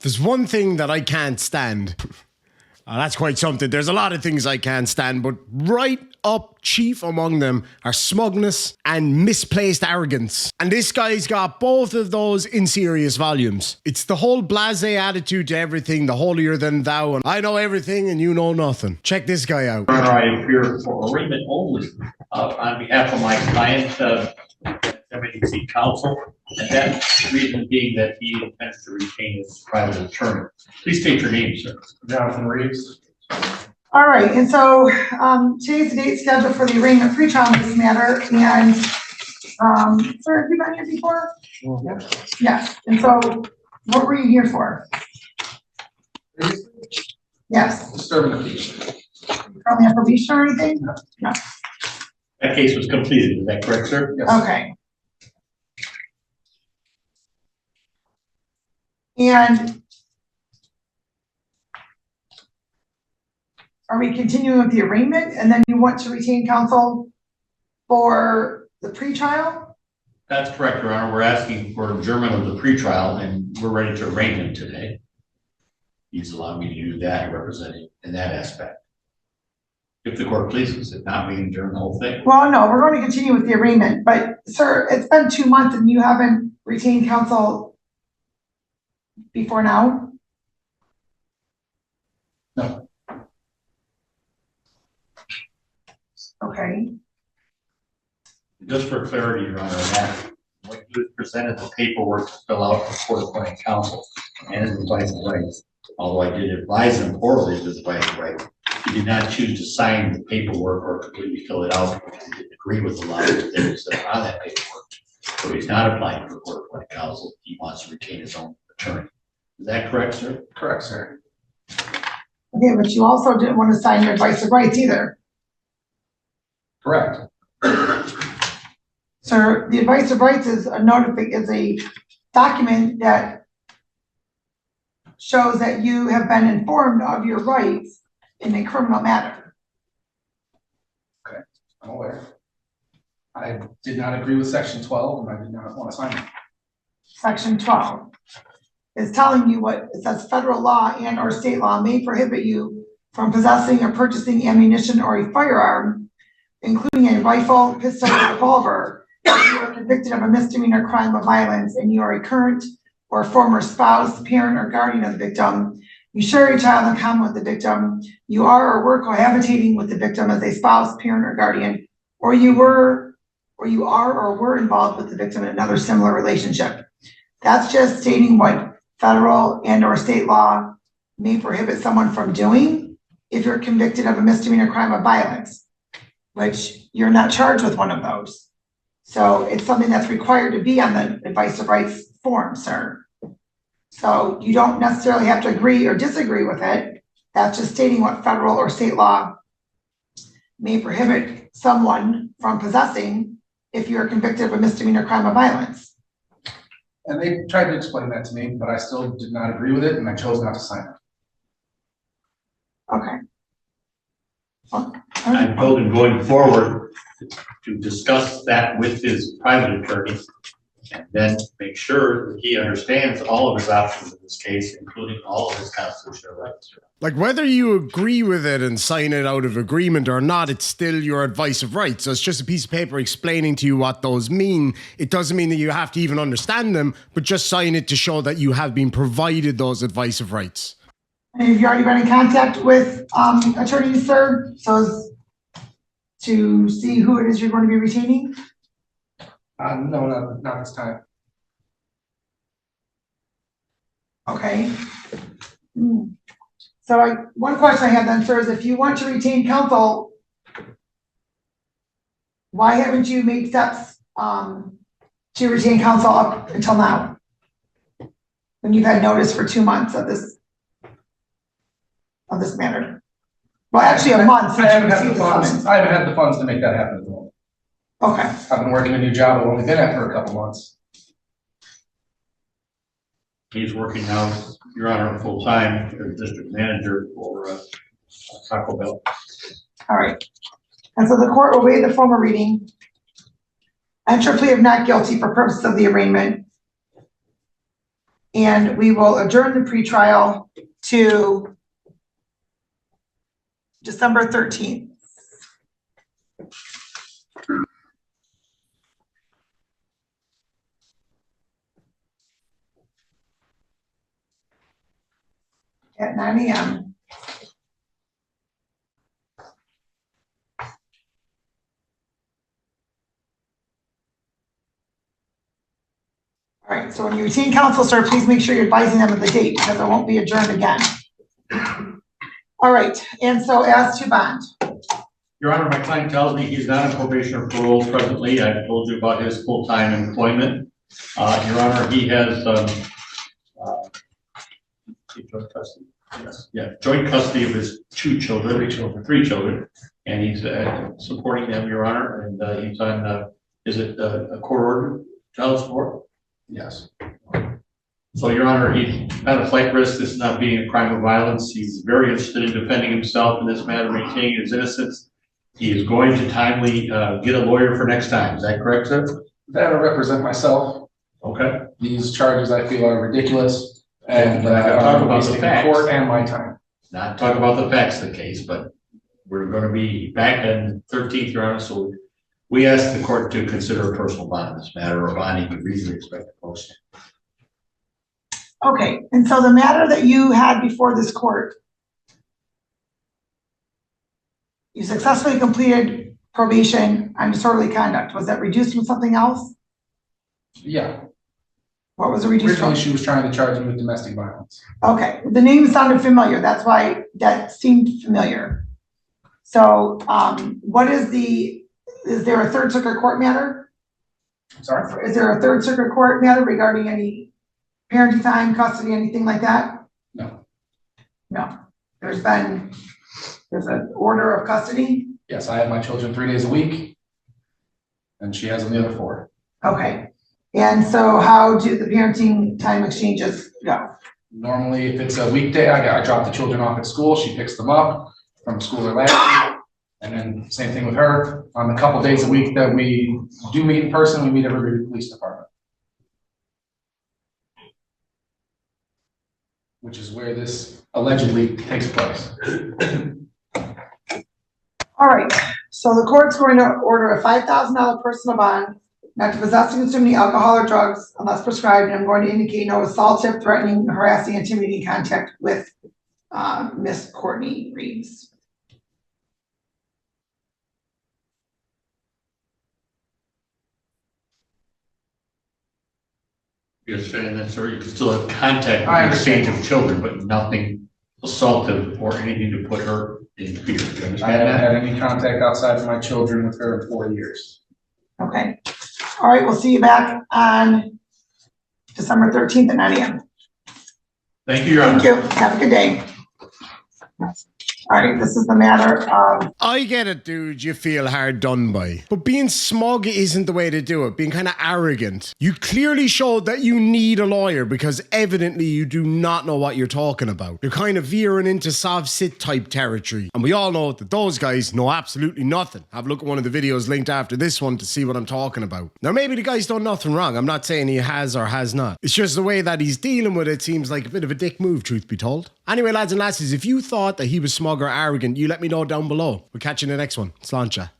There's one thing that I can't stand. That's quite something. There's a lot of things I can't stand, but right up chief among them are smugness and misplaced arrogance. And this guy's got both of those in serious volumes. It's the whole blasé attitude to everything, the holier than thou, and I know everything and you know nothing. Check this guy out. I appear for arraignment only on behalf of my client, Defendant counsel, and that reason being that he intends to retain his private attorney. Please state your name, sir. Jonathan Reeves. All right, and so today's the date scheduled for the arraignment pretrial in this matter, and sir, have you been here before? Yes, and so what were you here for? Yes. Serving the peace. Currently on probation or anything? No. That case was completed, is that correct, sir? Yes. Okay. And are we continuing with the arraignment and then you want to retain counsel for the pretrial? That's correct, Your Honor. We're asking for adjournment of the pretrial and we're ready to arraign him today. He's allowed me to do that, representing in that aspect. If the court pleases, if not, we can adjourn the whole thing. Well, no, we're going to continue with the arraignment, but sir, it's been 2 months and you haven't retained counsel before now? No. Okay. Just for clarity, Your Honor, that when you presented the paperwork to fill out for court-appointed counsel and his advice of rights, although I did advise him orally of his advice of rights, he did not choose to sign the paperwork or completely fill it out because he didn't agree with a lot of the things that are on that paperwork. So he's not applying for court-appointed counsel. He wants to retain his own attorney. Is that correct, sir? Correct, sir. Okay, but you also didn't want to sign your advice of rights either. Correct. Sir, the advice of rights is a document that shows that you have been informed of your rights in a criminal matter. Okay, I'm aware. I did not agree with section 12 and I did not want to sign it. Section 12 is telling you what it says: federal law and or state law may prohibit you from possessing or purchasing ammunition or a firearm, including a rifle, pistol, or revolver, if you are convicted of a misdemeanor crime of violence and you are a current or former spouse, parent, or guardian of the victim, you share a child in common with the victim, you are or were cohabitating with the victim as a spouse, parent, or guardian, or you are or were involved with the victim in another similar relationship. That's just stating what federal and or state law may prohibit someone from doing if you're convicted of a misdemeanor crime of violence, which you're not charged with one of those. So it's something that's required to be on the advice of rights form, sir. So you don't necessarily have to agree or disagree with it. That's just stating what federal or state law may prohibit someone from possessing if you're convicted of a misdemeanor crime of violence. And they tried to explain that to me, but I still did not agree with it and I chose not to sign it. Okay. Well, I'm hoping going forward to discuss that with his private attorney and then make sure that he understands all of his options in this case, including all of his constitutional rights. Like, whether you agree with it and sign it out of agreement or not, it's still your advice of rights. So it's just a piece of paper explaining to you what those mean. It doesn't mean that you have to even understand them, but just sign it to show that you have been provided those advice of rights. And have you already been in contact with attorneys, sir? So as to see who it is you're going to be retaining? No, not this time. Okay. So one question I have then, sir, is if you want to retain counsel, why haven't you made steps to retain counsel up until now? When you've had notice for 2 months of this matter. Well, actually a month since you received the summons. I haven't had the funds to make that happen at the moment. Okay. I've been working a new job I've only been at for a couple months. He's working now, Your Honor, full time as district manager for Taco Bell. All right. And so the court will waive the formal reading, enter plea of not guilty for purposes of the arraignment, And we will adjourn the pretrial to December 13th. At 9 a.m. All right, so when you retain counsel, sir, please make sure you're advising them of the date because it won't be adjourned again. All right, and so as to bond. Your Honor, my client tells me he's not on probation or parole presently. I've told you about his full-time employment. Your Honor, he has joint custody. Yes, yeah, joint custody of his three children, and he's supporting them, Your Honor. And he's on is it a court order child support? Yes. So, Your Honor, he's not a flight risk. This is not being a crime of violence. He's very interested in defending himself in this matter, maintaining his innocence. He is going to timely get a lawyer for next time. Is that correct, sir? That I represent myself. Okay. These charges I feel are ridiculous, and talk about the facts. Court and my time. Not talk about the facts of the case, but we're going to be back on 13th, Your Honor. So we ask the court to consider a personal bond in this matter, or bond he could reasonably expect to post. Okay, and so the matter that you had before this court, you successfully completed probation on disorderly conduct. Was that reduced from something else? Yeah. What was it reduced from? Originally, she was trying to charge me with domestic violence. Okay, the name sounded familiar. That's why that seemed familiar. So, is there a Third Circuit Court matter? I'm sorry? Is there a Third Circuit Court matter regarding any parenting time, custody, anything like that? No. No. There's an order of custody? Yes, I have my children 3 days a week, and she has them the other 4. Okay. And so how do the parenting time exchanges go? Normally, if it's a weekday, I drop the children off at school. She picks them up from school or lab. And then same thing with her. On the couple days a week that we do meet in person, we meet at every police department. Which is where this allegedly takes place. All right. So the court's going to order a $5,000 personal bond not to possess and consume any alcohol or drugs unless prescribed, and I'm going to indicate no assaultive, threatening, harassing, intimidating contact with Miss Courtney Reeves. Yes, and that's sir. You can still have contact with exchange of children, but nothing assaultive or anything to put her in fear. Do you understand I haven't that? had any contact outside of my children with her in 4 years. Okay. All right. We'll see you back on December 13th at 9 a.m. Thank you, Your Honor. Thank you. Have a good day. All right, this is the matter of... I get it, dude. You feel hard done by. But being smug isn't the way to do it. Being kind of arrogant. You clearly showed that you need a lawyer because evidently you do not know what you're talking about. You're kind of veering into soft-sit type territory. And we all know that those guys know absolutely nothing. Have a look at one of the videos linked after this one to see what I'm talking about. Now, maybe the guy's done nothing wrong. I'm not saying he has or has not. It's just the way that he's dealing with it seems like a bit of a dick move, truth be told. Anyway, lads and lasses, if you thought that he was smug or arrogant, you let me know down below. We'll catch you in the next one. Sláinte.